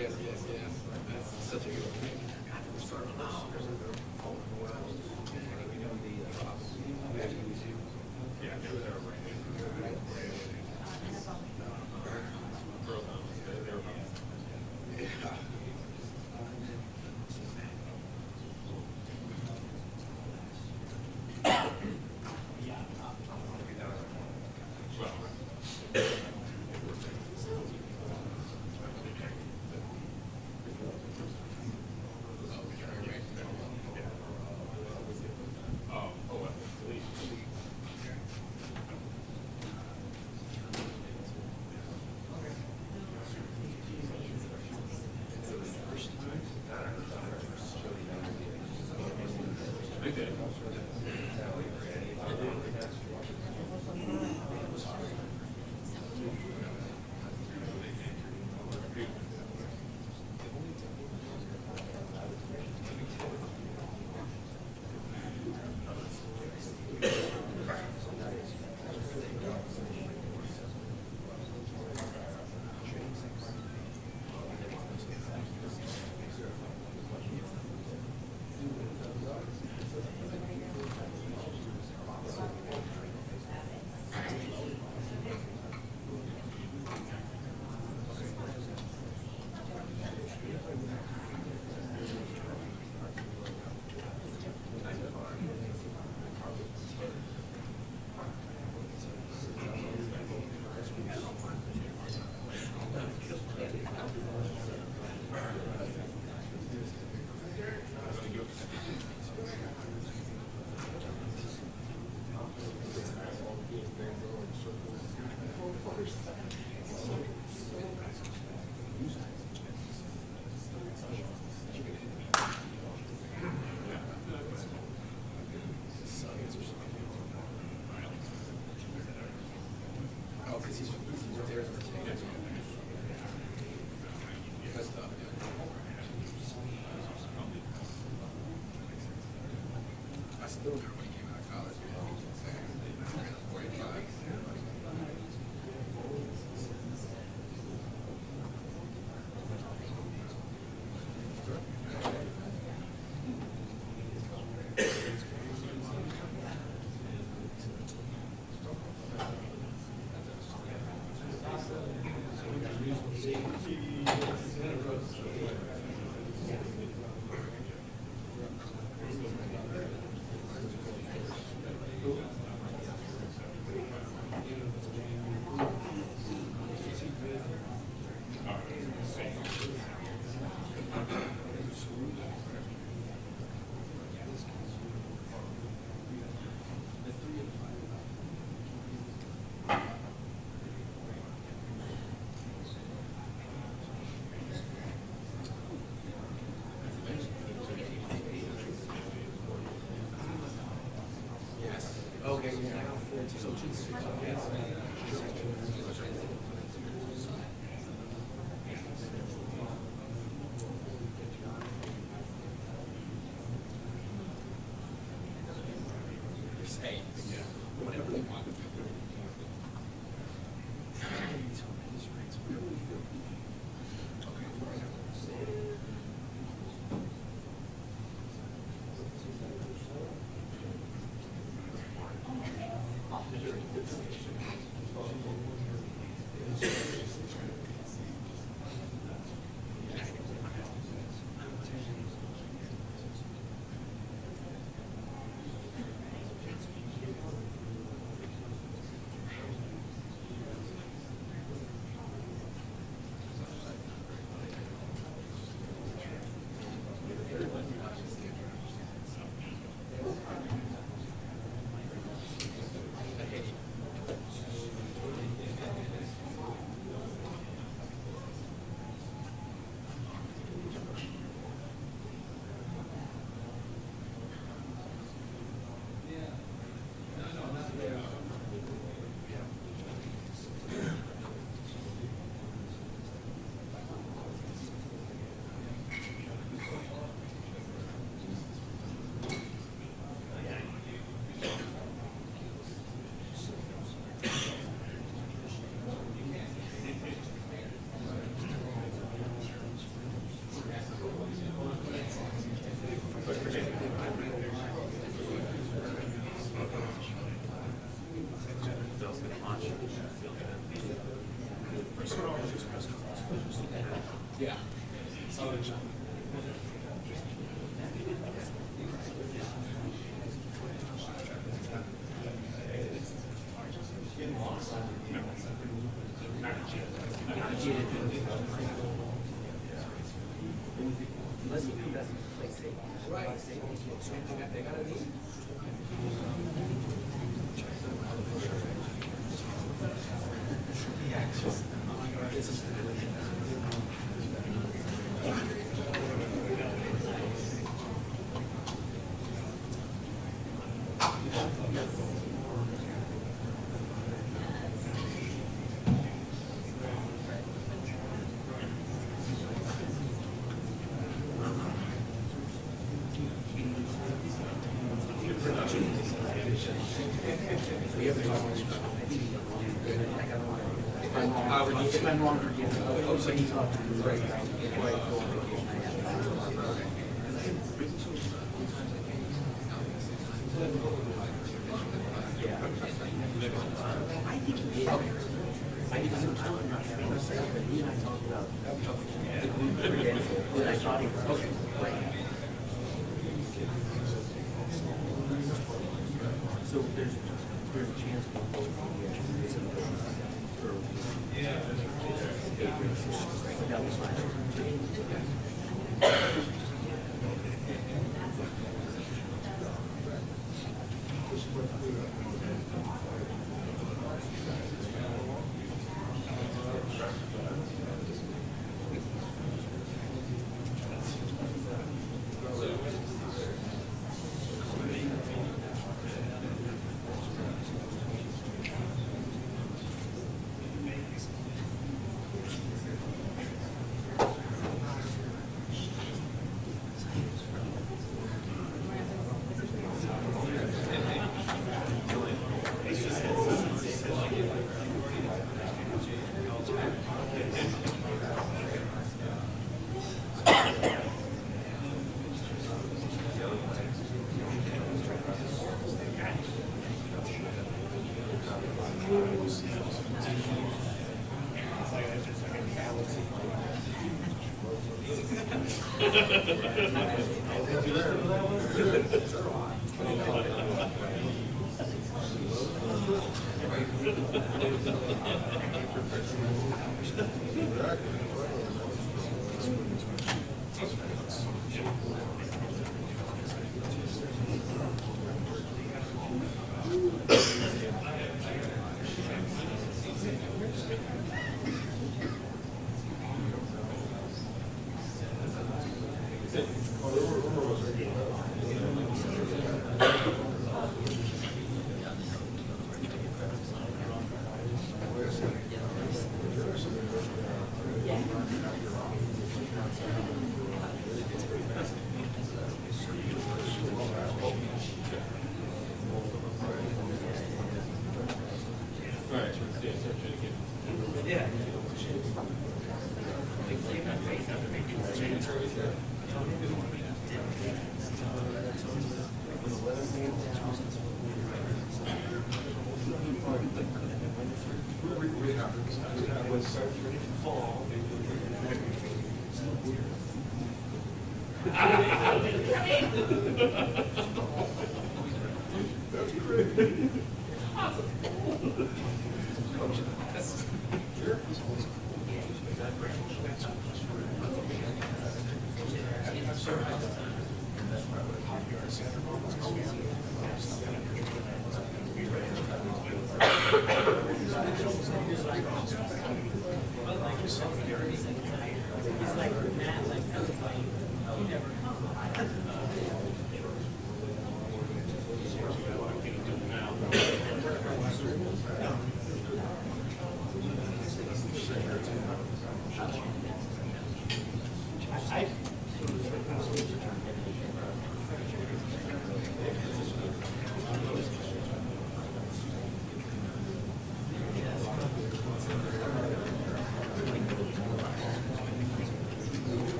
Yes, yes, yes. That's such a good thing. Still remember when he came out of college, man. He was saying, I ran a 45. Okay, yeah. Hey, yeah. Whatever they want. Yeah. If I'm wrong, forgive me. Oh, so he's up. Right. Before I go on vacation, I have I think he did. I think I'm not going to say it, but he and I talked about the Gruden credential, and I thought he was right. So there's a chance we'll both be for but that was last year.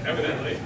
Evidently.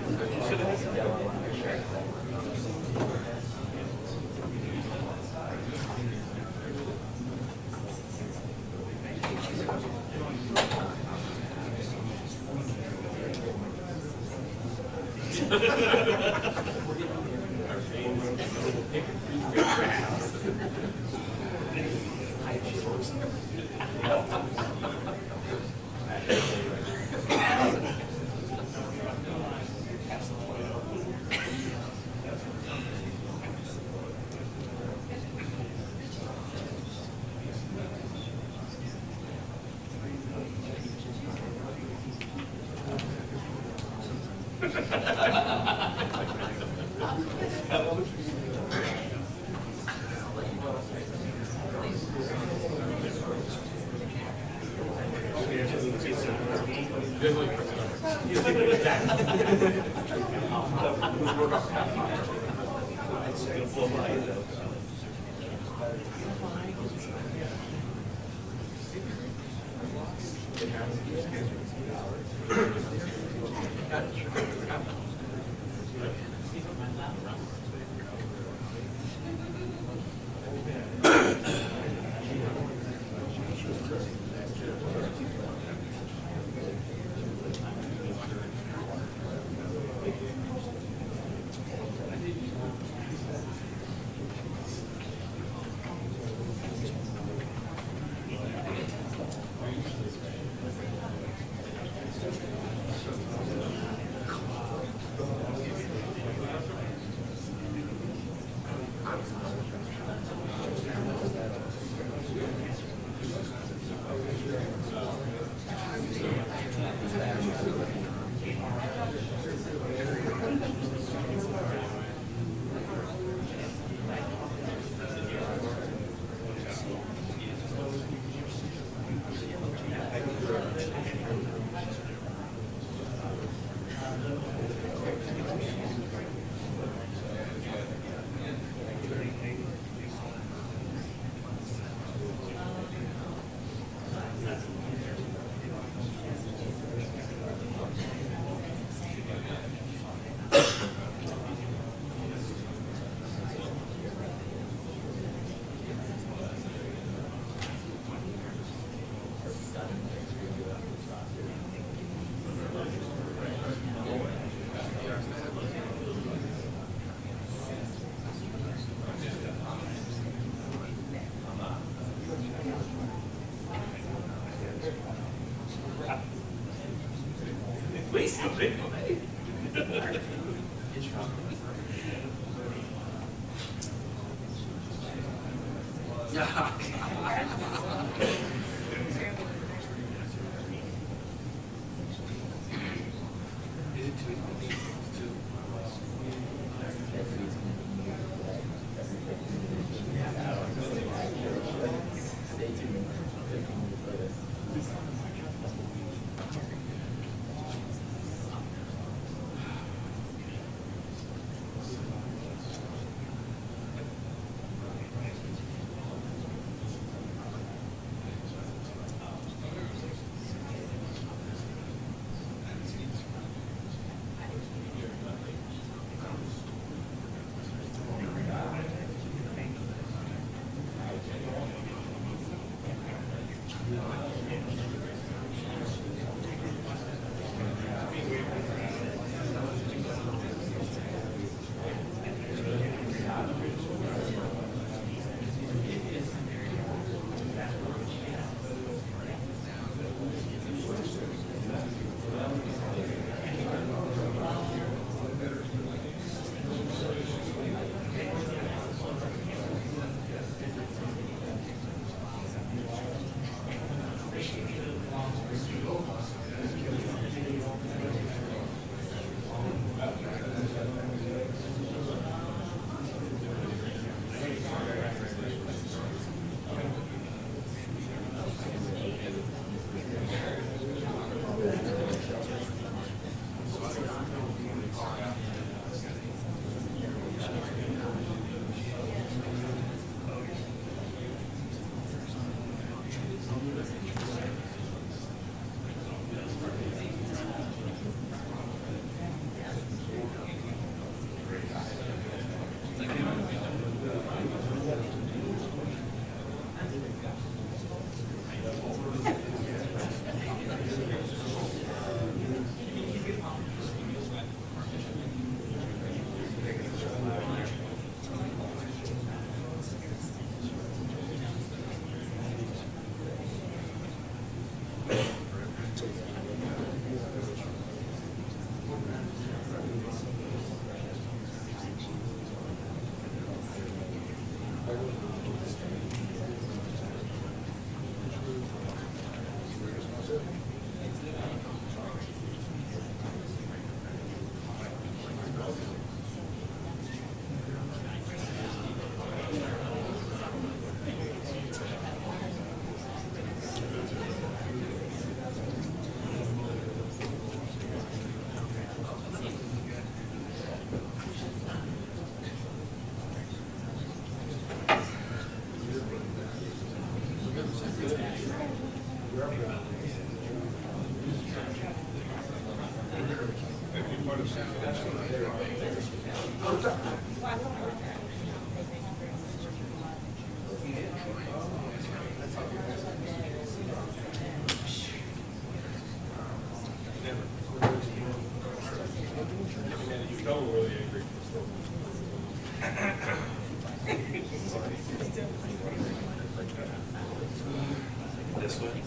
This way?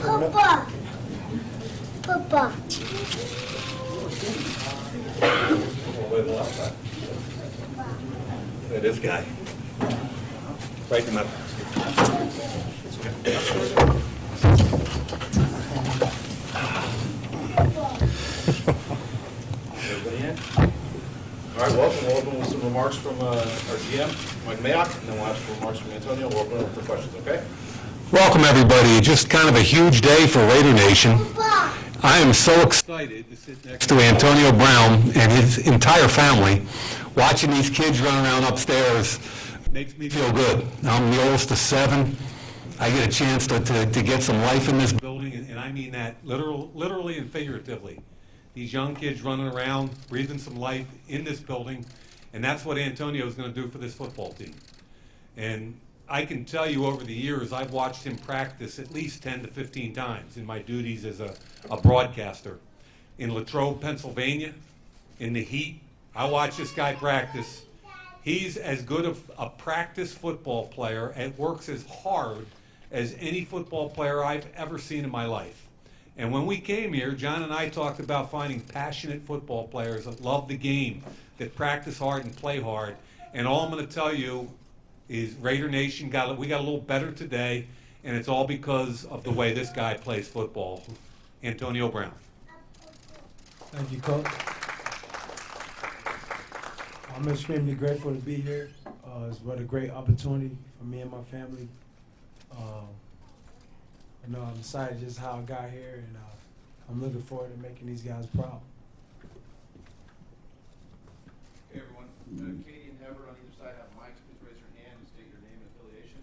Papa. Papa. Look at this guy. Write him up. Everybody in? All right, welcome. We'll open with some remarks from our GM, Mike Mayock, and then we'll have some remarks from Antonio. We'll open it up for questions, okay? Welcome, everybody. Just kind of a huge day for Raider Nation. I am so excited to sit next to Antonio Brown and his entire family. Watching these kids run around upstairs makes me feel good. I'm the oldest of 7. I get a chance to get some life in this building, and I mean that literally and figuratively. These young kids running around, breathing some life in this building, and that's what Antonio is going to do for this football team. And I can tell you over the years, I've watched him practice at least 10 to 15 times in my duties as a broadcaster. In Latrobe, Pennsylvania, in the heat, I watch this guy practice. He's as good of a practice football player and works as hard as any football player I've ever seen in my life. And when we came here, John and I talked about finding passionate football players that love the game, that practice hard and play hard. And all I'm going to tell you is Raider Nation we got a little better today, and it's all because of the way this guy plays football. Antonio Brown. Thank you, Coach. I'm extremely grateful to be here. It's what a great opportunity for me and my family. I'm excited just how I got here, and I'm looking forward to making these guys proud. Okay, everyone. Katie and Everett on either side have mics. Please raise your hand and state your name and affiliation.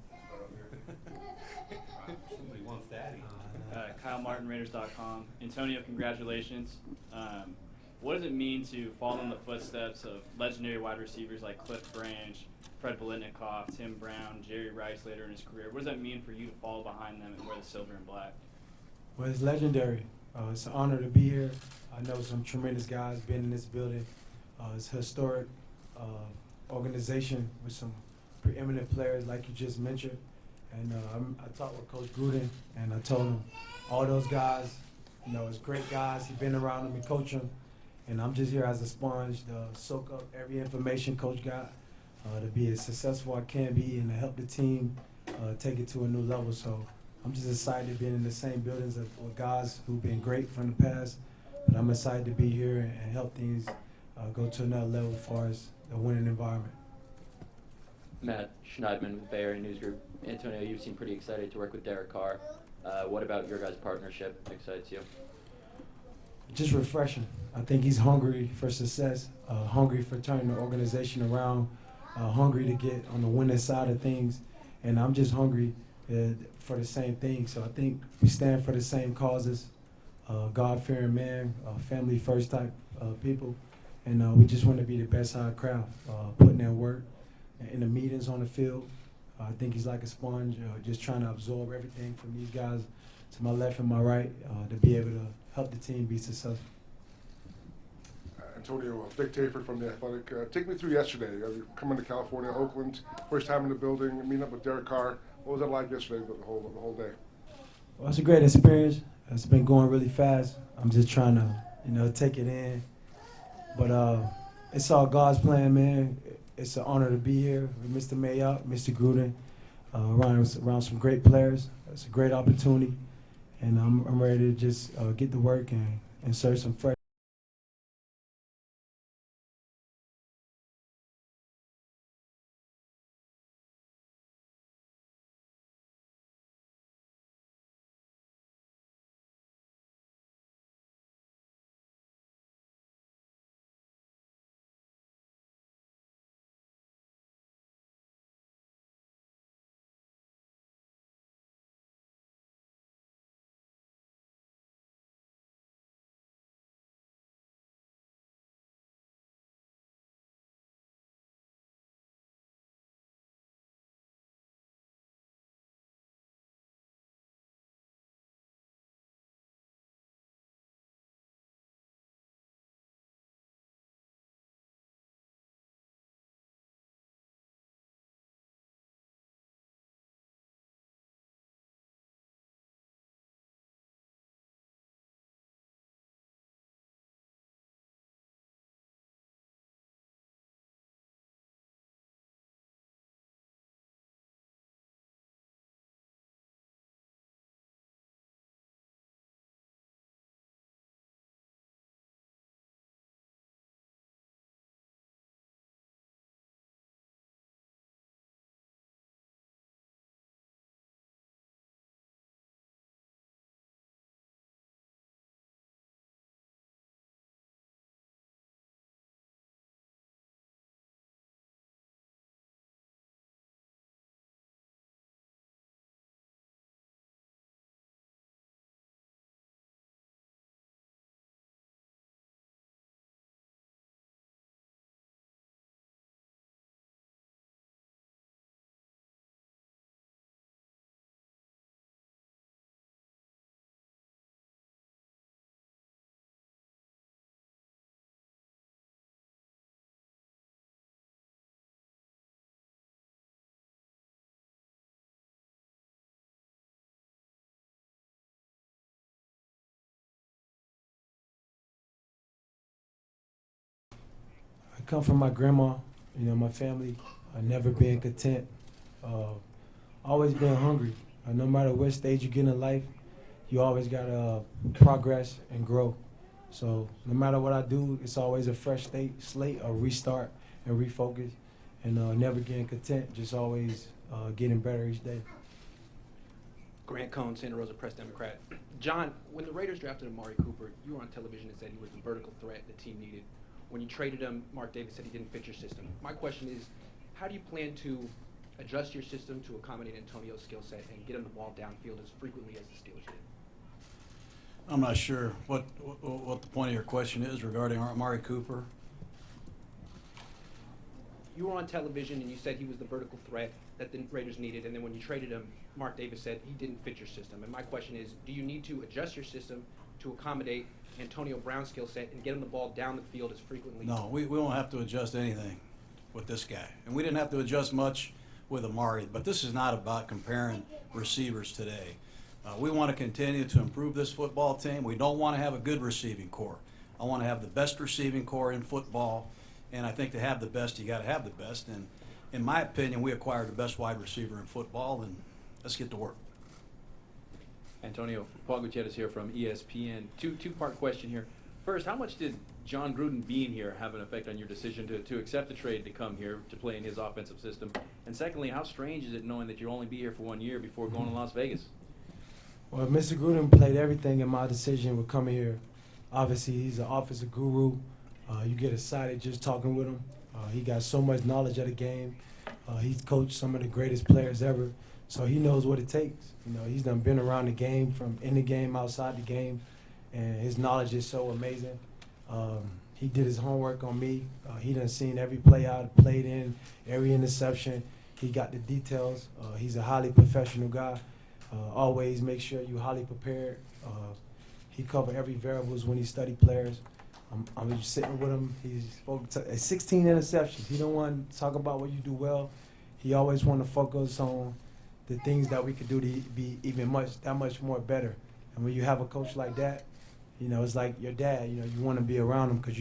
Start over here. Somebody wants daddy. KyleMartinRaiders.com. Antonio, congratulations. What does it mean to follow in the footsteps of legendary wide receivers like Cliff Branch, Fred Biletnikoff, Tim Brown, Jerry Rice later in his career? What does that mean for you to follow behind them and wear the silver and black? Well, it's legendary. It's an honor to be here. I know some tremendous guys been in this building. It's a historic organization with some preeminent players like you just mentioned. And I talked with Coach Gruden, and I told him all those guys, it's great guys. He's been around them and coach them. And I'm just here as a sponge to soak up every information Coach got, to be as successful I can be and to help the team take it to a new level. So I'm just excited being in the same buildings with guys who've been great from the past. But I'm excited to be here and help things go to another level as far as the winning environment. Matt Schneidman with Bay Area News Group. Antonio, you seem pretty excited to work with Derek Carr. What about your guys' partnership excites you? Just refreshing. I think he's hungry for success, hungry for turning the organization around, hungry to get on the winning side of things, and I'm just hungry for the same thing. So I think we stand for the same causes, God-fearing man, family first type people, and we just want to be the best out of craft, putting in work in the meetings on the field. I think he's like a sponge, just trying to absorb everything from these guys to my left and my right to be able to help the team be successful. Antonio, Vic Taford from The Athletic. Take me through yesterday. You coming to California, Oakland, first time in the building, meeting up with Derek Carr. What was that like yesterday, the whole day? Well, it's a great experience. It's been going really fast. I'm just trying to, take it in. But it's all God's plan, man. It's an honor to be here with Mr. Mayock, Mr. Gruden, around some great players. It's a great opportunity, and I'm ready to just get to work and serve some fresh. come from my grandma, my family, never being content, always being hungry. No matter what stage you get in life, you always got to progress and grow. So no matter what I do, it's always a fresh slate, a restart and refocus, and never getting content, just always getting better each day. Grant Cohn, Santa Rosa Press Democrat. John, when the Raiders drafted Amari Cooper, you were on television and said he was the vertical threat the team needed. When you traded him, Mark Davis said he didn't fit your system. My question is, how do you plan to adjust your system to accommodate Antonio's skill set and get him the ball downfield as frequently as the Steelers did? I'm not sure what the point of your question is regarding Amari Cooper. You were on television and you said he was the vertical threat that the Raiders needed, and then when you traded him, Mark Davis said he didn't fit your system. And my question is, do you need to adjust your system to accommodate Antonio Brown's skill set and get him the ball down the field as frequently? No, we won't have to adjust anything with this guy. And we didn't have to adjust much with Amari, but this is not about comparing receivers today. We want to continue to improve this football team. We don't want to have a good receiving core. I want to have the best receiving core in football, and I think to have the best, you got to have the best. And in my opinion, we acquired the best wide receiver in football, and let's get to work. Antonio, Paul Gutierrez here from ESPN. Two-part question here. First, how much did John Gruden being here have an effect on your decision to accept the trade to come here to play in his offensive system? And secondly, how strange is it knowing that you'll only be here for 1 year before going to Las Vegas? Well, Mr. Gruden played everything in my decision with coming here. Obviously, he's an offensive guru. You get excited just talking with him. He got so much knowledge of the game. He's coached some of the greatest players ever, so he knows what it takes. He's done been around the game, from in the game, outside the game, and his knowledge is so amazing. He did his homework on me. He done seen every play I played in, every interception. He got the details. He's a highly professional guy. Always make sure you're highly prepared. He covered every variables when he studied players. I'm just sitting with him. He's 16 interceptions. He don't want to talk about what you do well. He always want to focus on the things that we could do to be even that much more better. And when you have a coach like that, it's like your dad. You want to be around him because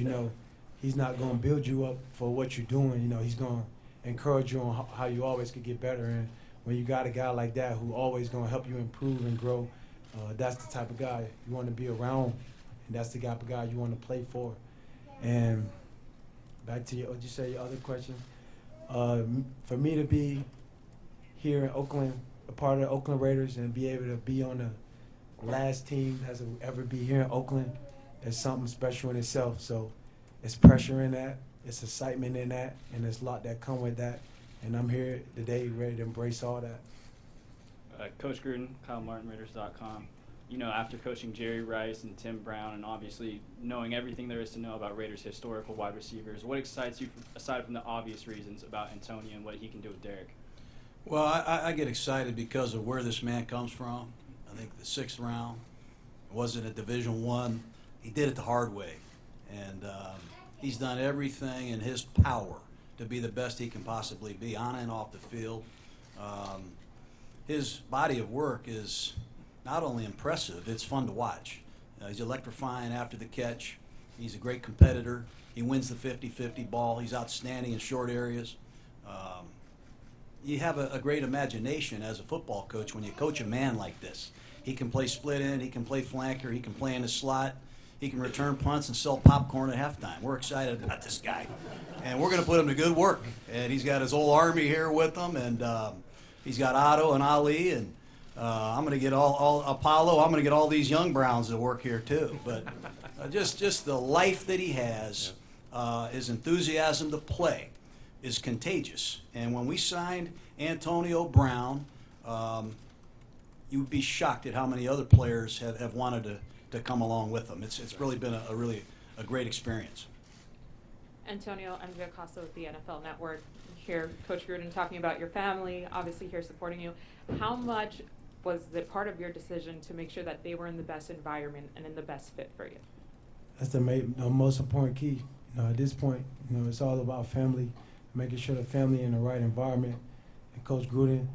he's not going to build you up for what you're doing. He's going to encourage you on how you always could get better. And when you got a guy like that who always going to help you improve and grow, that's the type of guy you want to be around. And that's the type of guy you want to play for. And back to your other question. For me to be here in Oakland, a part of the Oakland Raiders, and be able to be on the last team that's ever be here in Oakland, is something special in itself. So it's pressure in that, it's excitement in that, and there's a lot that come with that. And I'm here today ready to embrace all that. Coach Gruden, KyleMartinRaiders.com. After coaching Jerry Rice and Tim Brown, and obviously knowing everything there is to know about Raiders' historical wide receivers, what excites you, aside from the obvious reasons, about Antonio and what he can do with Derek? Well, I get excited because of where this man comes from. I think the 6th round wasn't a Division I. He did it the hard way, and he's done everything in his power to be the best he can possibly be, on and off the field. His body of work is not only impressive, it's fun to watch. He's electrifying after the catch. He's a great competitor. He wins the 50-50 ball. He's outstanding in short areas. You have a great imagination as a football coach when you coach a man like this. He can play split end, he can play flanker, he can play in the slot, he can return punts and sell popcorn at halftime. We're excited about this guy. And we're going to put him to good work. And he's got his whole army here with him, and he's got Otto and Ali, and I'm going to get all Apollo. I'm going to get all these young Browns to work here too. But just the life that he has, his enthusiasm to play is contagious. And when we signed Antonio Brown, you would be shocked at how many other players have wanted to come along with him. It's really been a great experience. Antonio, Andrea Costa with the NFL Network. Here, Coach Gruden talking about your family, obviously here supporting you. How much was it part of your decision to make sure that they were in the best environment and in the best fit for you? That's the most important key. At this point, it's all about family, making sure the family in the right environment. And Coach Gruden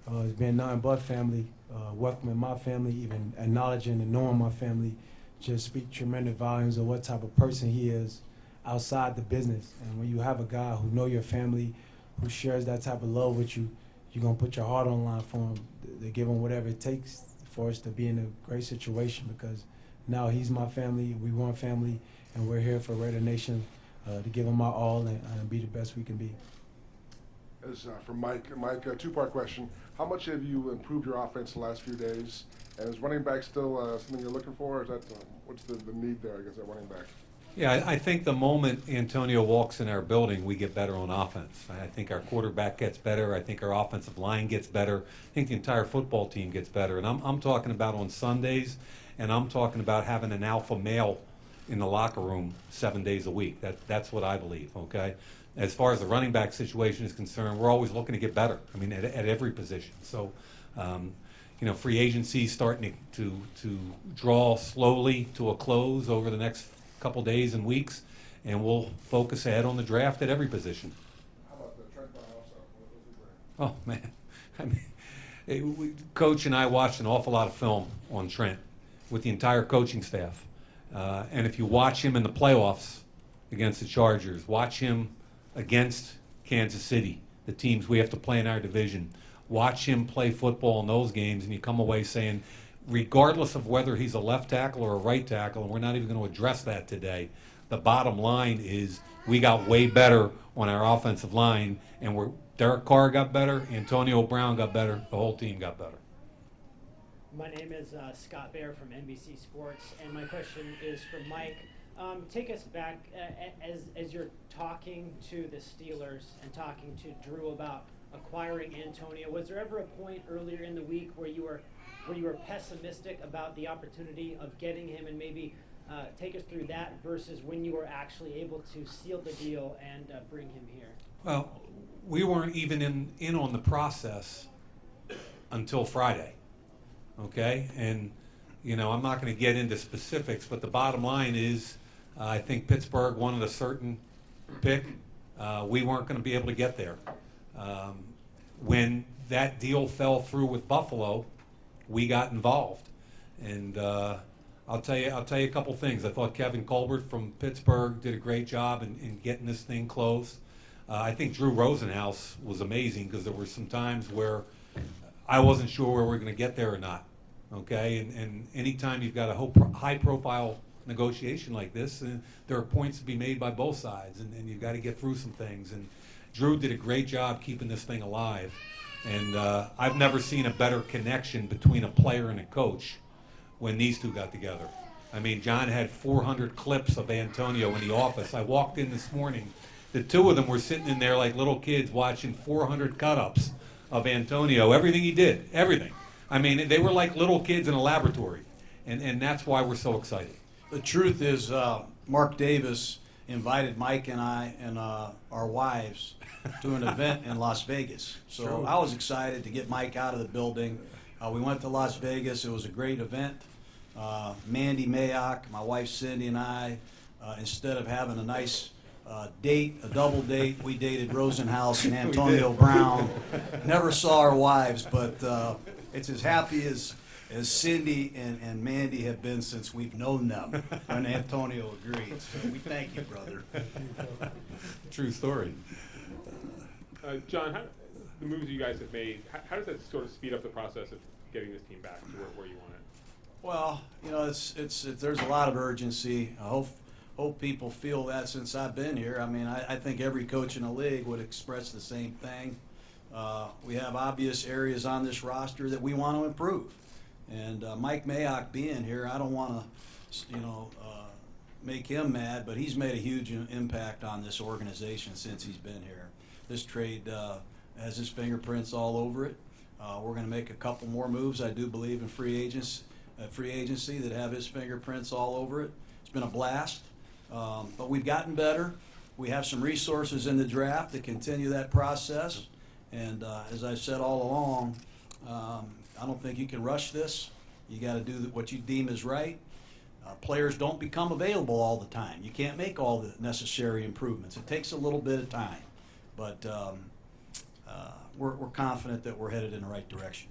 has been nothing but family, welcoming my family, even acknowledging and knowing my family, just speak tremendous volumes of what type of person he is. outside the business. And when you have a guy who know your family, who shares that type of love with you, you're going to put your heart on line for him to give him whatever it takes for us to be in a great situation, because now he's my family, we want family, and we're here for Raider Nation to give him our all and be the best we can be. As for Mike, a two-part question. How much have you improved your offense the last few days? And is running back still something you're looking for? Or is that what's the need there, I guess, at running back? Yeah, I think the moment Antonio walks in our building, we get better on offense. I think our quarterback gets better. I think our offensive line gets better. I think the entire football team gets better. And I'm talking about on Sundays, and I'm talking about having an alpha male in the locker room 7 days a week. That's what I believe, okay? As far as the running back situation is concerned, we're always looking to get better. I mean, at every position. So, you know, free agency starting to draw slowly to a close over the next couple days and weeks, and we'll focus ahead on the draft at every position. How about the Trent Brown also? Oh man, I mean, Coach and I watched an awful lot of film on Trent with the entire coaching staff, and if you watch him in the playoffs against the Chargers, watch him against Kansas City, the teams we have to play in our division, watch him play football in those games, and you come away saying, regardless of whether he's a left tackle or a right tackle, and we're not even going to address that today, the bottom line is we got way better on our offensive line, and Derek Carr got better, Antonio Brown got better, the whole team got better. My name is Scott Bair from NBC Sports, and my question is for Mike. Take us back as you're talking to the Steelers and talking to Drew about acquiring Antonio. Was there ever a point earlier in the week where you were pessimistic about the opportunity of getting him, and maybe take us through that versus when you were actually able to seal the deal and bring him here? Well, we weren't even in on the process until Friday, okay? And, you know, I'm not going to get into specifics, but the bottom line is I think Pittsburgh wanted a certain pick. We weren't going to be able to get there. When that deal fell through with Buffalo, we got involved. And I'll tell you a couple things. I thought Kevin Colbert from Pittsburgh did a great job in getting this thing closed. I think Drew Rosenhaus was amazing, because there were some times where I wasn't sure where we're going to get there or not. Okay, and anytime you've got a high-profile negotiation like this, there are points to be made by both sides, and you've got to get through some things. And Drew did a great job keeping this thing alive. And I've never seen a better connection between a player and a coach when these two got together. I mean, John had 400 clips of Antonio in the office. I walked in this morning. The two of them were sitting in there like little kids watching 400 cut-ups of Antonio, everything he did, everything. I mean, they were like little kids in a laboratory, and that's why we're so excited. The truth is, Mark Davis invited Mike and I and our wives to an event in Las Vegas. So True. I was excited to get Mike out of the building. We went to Las Vegas. It was a great event. Mandy Mayock, my wife Cindy, and I, instead of having a nice date, a double date, we dated Rosenhaus and Antonio Brown. Never saw our wives, but it's as happy as Cindy and Mandy have been since we've known them, and Antonio agreed. So we thank you, brother. True story. John, the moves you guys have made, how does that sort of speed up the process of getting this team back to where you want it? Well, you know, there's a lot of urgency. I hope people feel that since I've been here. I mean, I think every coach in the league would express the same thing. We have obvious areas on this roster that we want to improve. And Mike Mayock being here, I don't want to, make him mad, but he's made a huge impact on this organization since he's been here. This trade has his fingerprints all over it. We're going to make a couple more moves, I do believe, in free agency that have his fingerprints all over it. It's been a blast, but we've gotten better. We have some resources in the draft to continue that process. And as I've said all along, I don't think you can rush this. You got to do what you deem is right. Players don't become available all the time. You can't make all the necessary improvements. It takes a little bit of time, but we're confident that we're headed in the right direction.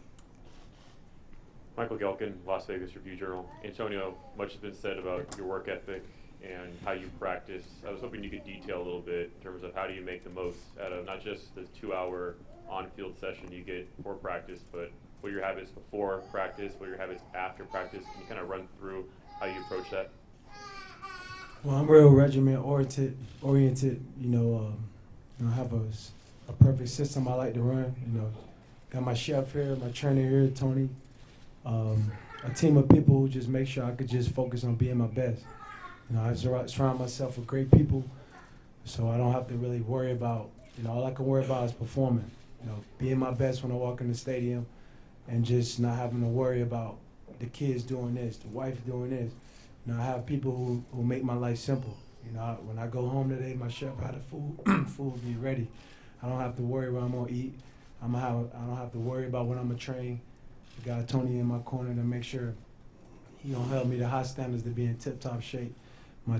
Michael Gelkin, Las Vegas Review-Journal. Antonio, much has been said about your work ethic and how you practice. I was hoping you could detail a little bit in terms of how do you make the most out of not just the 2-hour on-field session you get for practice, but what are your habits before practice, what are your habits after practice? Can you kind of run through how you approach that? Well, I'm real regiment oriented. I have a perfect system I like to run. Got my chef here, my trainer here, Tony. A team of people who just make sure I could just focus on being my best. I surround myself with great people, so I don't have to really worry about. All I can worry about is performing. Being my best when I walk in the stadium, and just not having to worry about the kids doing this, the wife doing this. I have people who make my life simple. When I go home today, my chef had the food will be ready. I don't have to worry where I'm gonna eat. I don't have to worry about what I'm gonna train. I got Tony in my corner to make sure he gonna help me to high standards to be in tip-top shape. My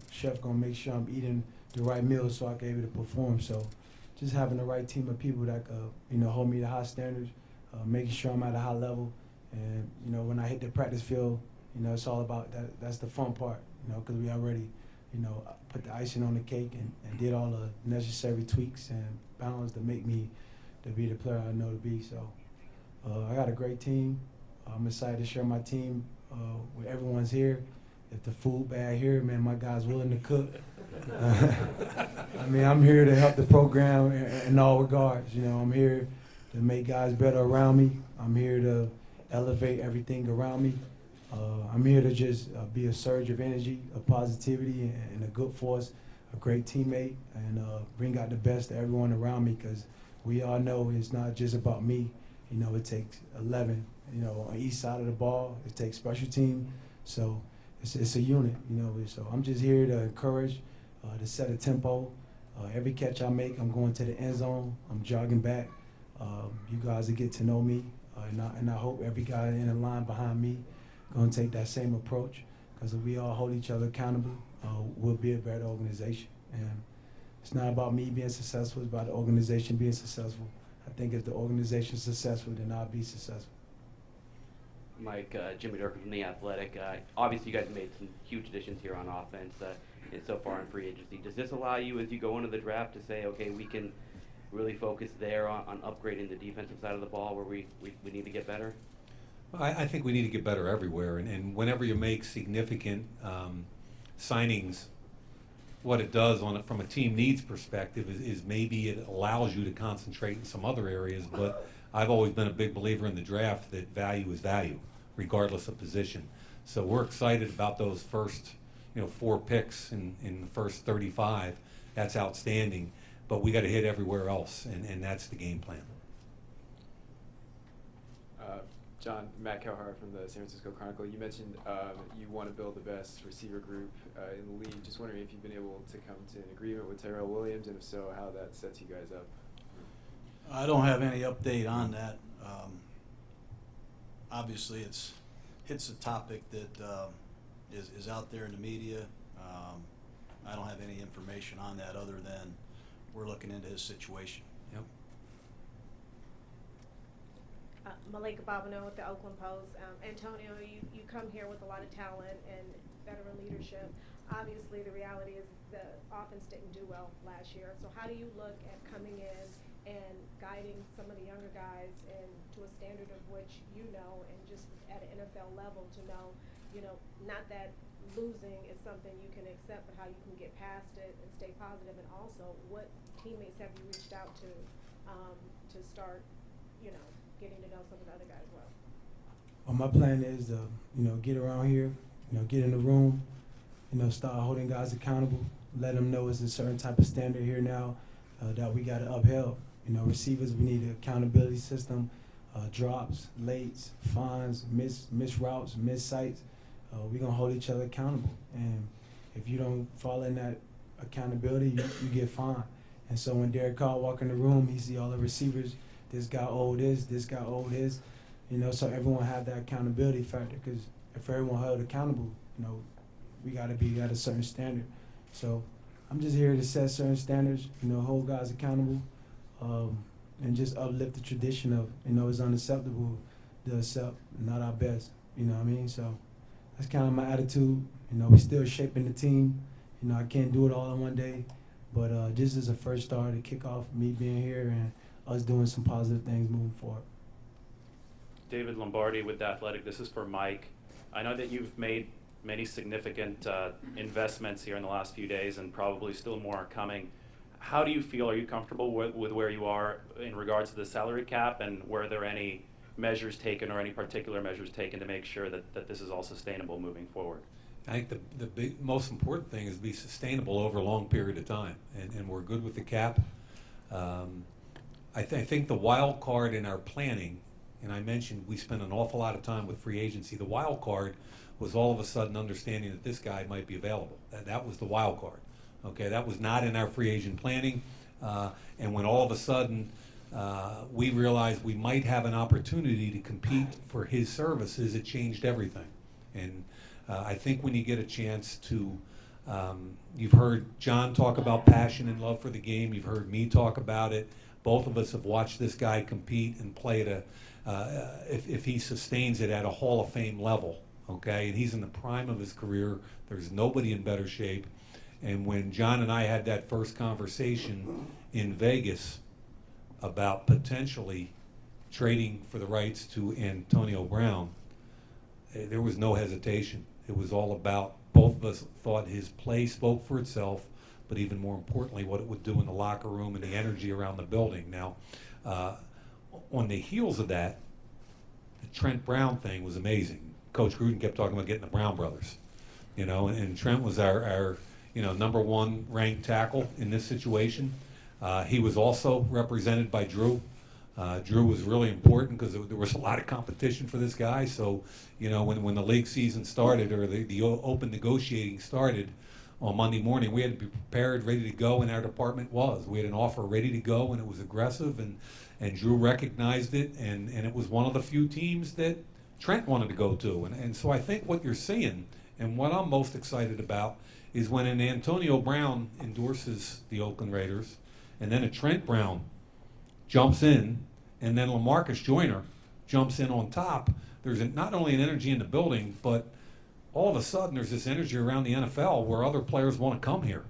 chef gonna make sure I'm eating the right meals so I can be able to perform. So just having the right team of people that hold me to high standards, making sure I'm at a high level. And when I hit the practice field, it's all about that. That's the fun part, because we already, put the icing on the cake and did all the necessary tweaks and balance to make me to be the player I know to be. So I got a great team. I'm excited to share my team with everyone's here. If the food bad here, man, my guys willing to cook. I'm here to help the program in all regards. I'm here to make guys better around me. I'm here to elevate everything around me. I'm here to just be a surge of energy, of positivity, and a good force, a great teammate, and bring out the best of everyone around me, because we all know it's not just about me. It takes 11, on each side of the ball. It takes special team. So it's a unit, So I'm just here to encourage, to set a tempo. Every catch I make, I'm going to the end zone. I'm jogging back. You guys will get to know me, and I hope every guy in the line behind me going to take that same approach, because if we all hold each other accountable, we'll be a better organization. And it's not about me being successful, it's about the organization being successful. I think if the organization's successful, then I'll be successful. Mike, Jimmy Durkin from The Athletic. Obviously, you guys made some huge additions here on offense so far in free agency. Does this allow you, as you go into the draft, to say, okay, we can really focus there on upgrading the defensive side of the ball where we need to get better? I think we need to get better everywhere, and whenever you make significant signings, what it does from a team needs perspective is maybe it allows you to concentrate in some other areas, but I've always been a big believer in the draft that value is value, regardless of position. So we're excited about those first 4 picks in the first 35. That's outstanding, but we got to hit everywhere else, and that's the game plan. John, Matt Kelhar from the San Francisco Chronicle. You mentioned you want to build the best receiver group in the league. Just wondering if you've been able to come to an agreement with Terrell Williams, and if so, how that sets you guys up. I don't have any update on that. Obviously, it's a topic that is out there in the media. I don't have any information on that other than we're looking into his situation. Yep. Malika Bobineau with the Oakland Post. Antonio, you come here with a lot of talent and veteran leadership. Obviously, the reality is the offense didn't do well last year. So how do you look at coming in and guiding some of the younger guys and to a standard of which and just at an NFL level to know, not that losing is something you can accept, but how you can get past it and stay positive, and also what teammates have you reached out to start, getting to know some of the other guys well? Well, my plan is to, get around here, get in the room, start holding guys accountable, let them know it's a certain type of standard here now that we got to upheld. Receivers, we need an accountability system, drops, lates, fines, miss routes, miss sights. We're going to hold each other accountable. And if you don't follow in that accountability, you get fined. And so when Derek Carr walk in the room, he see all the receivers, this guy owed this guy owed this, so everyone have that accountability factor, because if everyone held accountable, we got to be at a certain standard. So I'm just here to set certain standards, hold guys accountable, and just uplift the tradition of, it's unacceptable to accept not our best, So that's kind of my attitude. You know, we're still shaping the team. You know, I can't do it all in one day, but this is a first start to kick off me being here and us doing some positive things moving forward. David Lombardi with The Athletic. This is for Mike. I know that you've made many significant investments here in the last few days and probably still more are coming. How do you feel? Are you comfortable with where you are in regards to the salary cap, and were there any measures taken or any particular measures taken to make sure that this is all sustainable moving forward? I think the most important thing is to be sustainable over a long period of time, and we're good with the cap. I think the wild card in our planning, and I mentioned we spent an awful lot of time with free agency, the wild card was all of a sudden understanding that this guy might be available. That was the wild card. Okay, that was not in our free agent planning, and when all of a sudden we realized we might have an opportunity to compete for his services, it changed everything. And I think when you get a chance to, you've heard John talk about passion and love for the game, you've heard me talk about it. Both of us have watched this guy compete and play at if he sustains it at a Hall of Fame level, okay? And he's in the prime of his career. There's nobody in better shape. And when John and I had that first conversation in Vegas about potentially trading for the rights to Antonio Brown, there was no hesitation. It was all about, both of us thought his play spoke for itself, but even more importantly, what it would do in the locker room and the energy around the building. Now, on the heels of that, the Trent Brown thing was amazing. Coach Gruden kept talking about getting the Brown brothers, you know, and Trent was our #1 ranked tackle in this situation. He was also represented by Drew. Drew was really important because there was a lot of competition for this guy. So, you know, when the league season started, or the open negotiating started on Monday morning, we had to be prepared, ready to go, and our department was. We had an offer ready to go, and it was aggressive, and Drew recognized it, and it was one of the few teams that Trent wanted to go to. And so I think what you're seeing, and what I'm most excited about, is when an Antonio Brown endorses the Oakland Raiders, and then a Trent Brown jumps in, and then LaMarcus Joyner jumps in on top, there's not only an energy in the building, but all of a sudden there's this energy around the NFL where other players want to come here.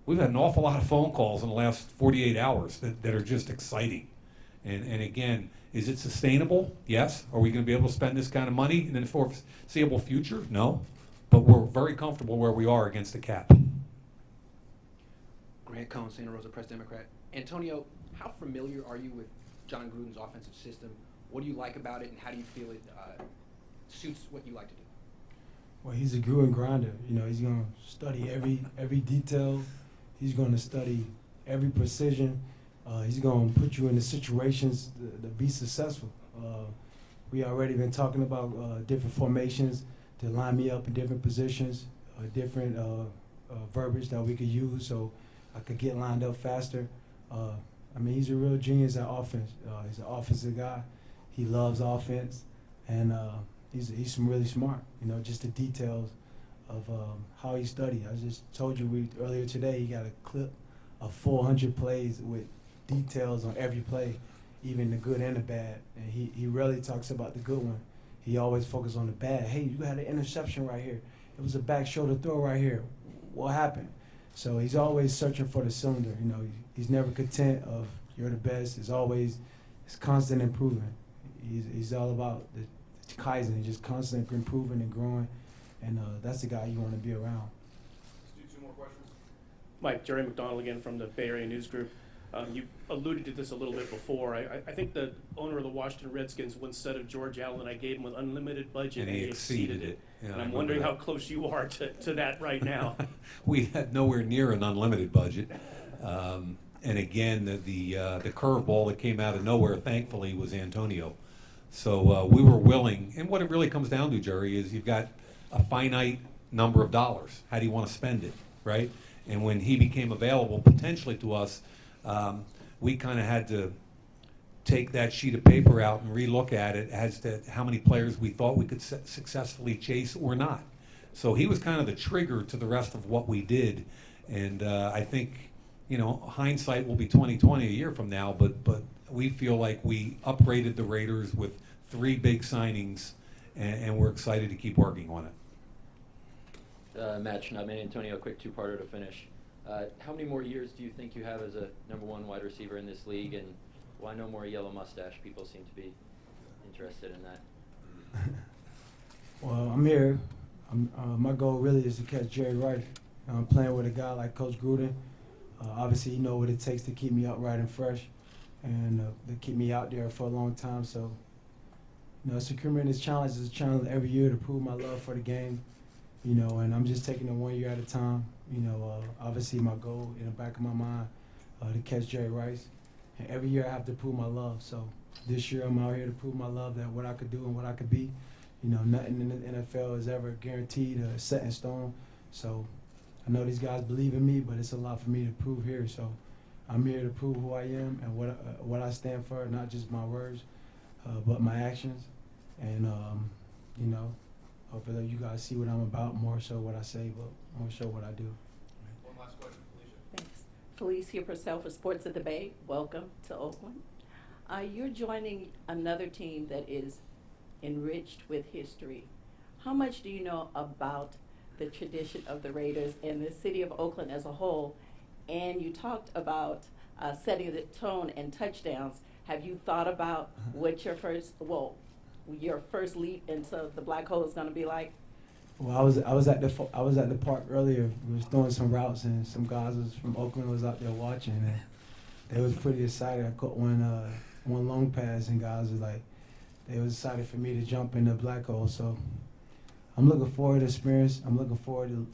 We've had an awful lot of phone calls in the last 48 hours that are just exciting. And again, is it sustainable? Yes. Are we going to be able to spend this kind of money in the foreseeable future? No. But we're very comfortable where we are against the cap. Grant Cohn, Santa Rosa Press Democrat. Antonio, how familiar are you with John Gruden's offensive system? What do you like about it, and how do you feel it suits what you like to do? Well, he's a Gruden grinder. You know, he's going to study every detail. He's going to study every precision. He's going to put you in the situations to be successful. We already been talking about different formations to line me up in different positions, different verbiage that we could use so I could get lined up faster. I mean, he's a real genius at offense. He's an offensive guy. He loves offense, and he's really smart. You know, just the details of how he studied. I just told you earlier today he got a clip of 400 plays with details on every play, even the good and the bad. And he rarely talks about the good one. He always focuses on the bad. Hey, you had an interception right here. It was a back shoulder throw right here. What happened? So he's always searching for the cylinder. You know, he's never content of you're the best. It's constant improvement. He's all about the Kaizen, just constantly improving and growing. And that's the guy you want to be around. Let's do 2 more questions. Mike, Jerry McDonald again from the Bay Area News Group. You alluded to this a little bit before. I think the owner of the Washington Redskins once said of George Allen, I gave him an unlimited budget And he exceeded it. Yeah, and I I'm remember wondering that. how close you are to that right now. We had nowhere near an unlimited budget. And again, the curveball that came out of nowhere, thankfully, was Antonio. So we were willing, and what it really comes down to, Jerry, is you've got a finite number of dollars. How do you want to spend it, right? And when he became available potentially to us, we kind of had to take that sheet of paper out and relook at it as to how many players we thought we could successfully chase or not. So he was kind of the trigger to the rest of what we did. And I think, you know, hindsight will be 20/20 a year from now, but we feel like we upgraded the Raiders with 3 big signings, and we're excited to keep working on it. Matt Schnuttman, Antonio, quick two-parter to finish. How many more years do you think you have as a #1 wide receiver in this league, and why no more yellow mustache? People seem to be interested in that. Well, I'm here. My goal really is to catch Jerry Rice. I'm playing with a guy like Coach Gruden. Obviously, you know what it takes to keep me upright and fresh, and to keep me out there for a long time. So, you know, it's a tremendous challenge. It's a challenge every year to prove my love for the game. You know, and I'm just taking it 1 year at a time. You know, obviously my goal in the back of my mind to catch Jerry Rice. And every year I have to prove my love. So this year I'm out here to prove my love, that what I could do and what I could be. You know, nothing in the NFL is ever guaranteed or set in stone. So I know these guys believe in me, but it's a lot for me to prove here. So I'm here to prove who I am and what I stand for, not just my words, but my actions. And, you know, hopefully you guys see what I'm about, more so what I say, but more so what I do. One last question, Felicia. Thanks. Felicia Purcell for Sports at the Bay. Welcome to Oakland. You're joining another team that is enriched with history. How much do you know about the tradition of the Raiders and the city of Oakland as a whole? And you talked about setting the tone and touchdowns. Have you thought about what your first leap into the black hole is going to be like? Well, I was at the park earlier. We was doing some routes, and some guys from Oakland was out there watching, and they was pretty excited. I caught one long pass, and guys was like, they was excited for me to jump in the black hole. So I'm looking forward to the experience. I'm looking forward to,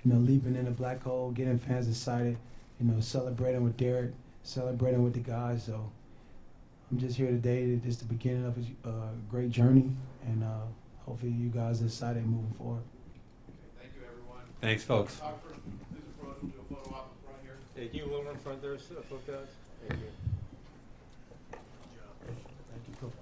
you know, leaping in the black hole, getting fans excited, you know, celebrating with Derek, celebrating with the guys. So I'm just here today, just the beginning of a great journey, and hopefully you guys are excited moving forward. Thank you, everyone. Thanks, folks. Photographer, please approach. We'll do a photo op in front here. Hey, can you go over in front there, folks, guys? Thank you. Thank you, Coach.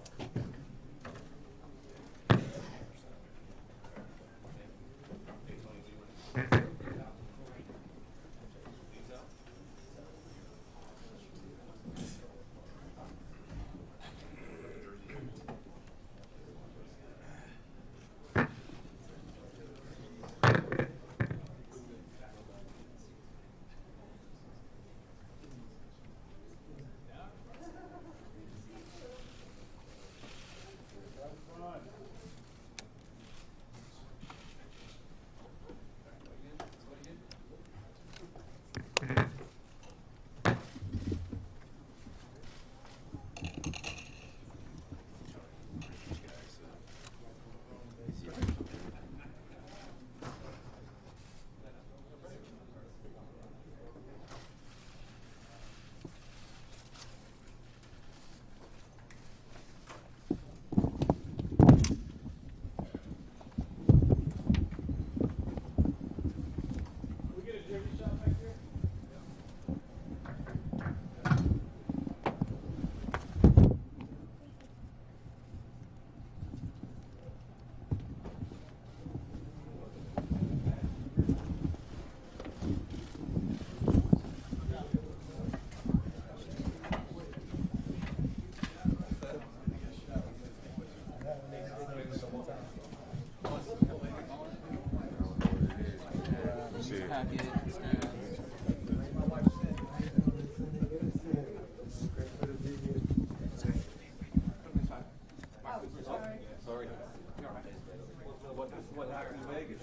What happened in Vegas?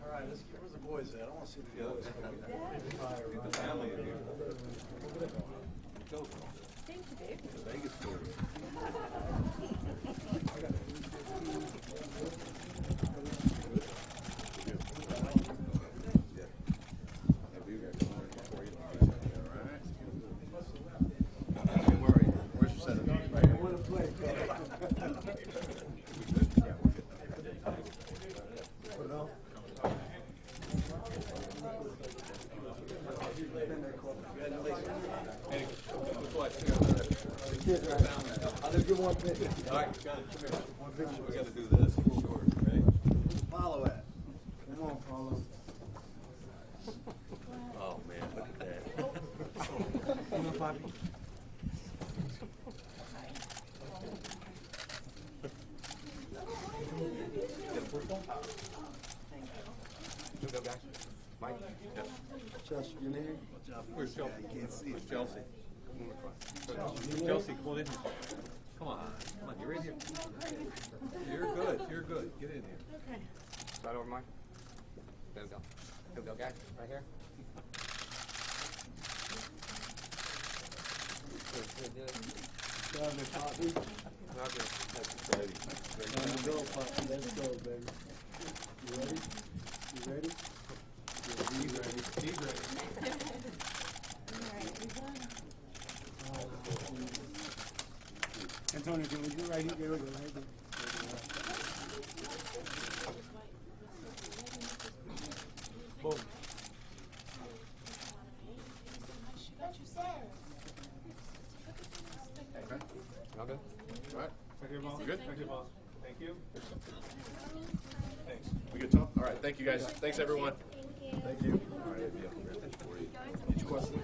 All right, where's the boys at? I want to see the boys. Get the family in here. Go. Thank you, babe. The Vegas story. I'll just get one picture. All right, come here. One picture. We got to do this for sure. Ready? Follow that. Come on. Mike? Yes. Chelsea, your name? Where's Chelsea? I can't see it. Chelsea. Chelsea, come on in here. Come on, you're in here. You're good, get in here. Okay. Right over mine. There we go. Here we go, guys. Right here. Time to go, Poppy. Let's go, baby. You ready? You ready? Yeah, he's ready. He's ready. Antonio, can we do right here? There we go, right there. Boom. Okay. All good? All right. Thank you, boss. Good? Thank you, boss. Thank you. Thanks. We good, Tom? All right, thank you, guys. Thanks, everyone. Thank you. All right, yeah. Each question.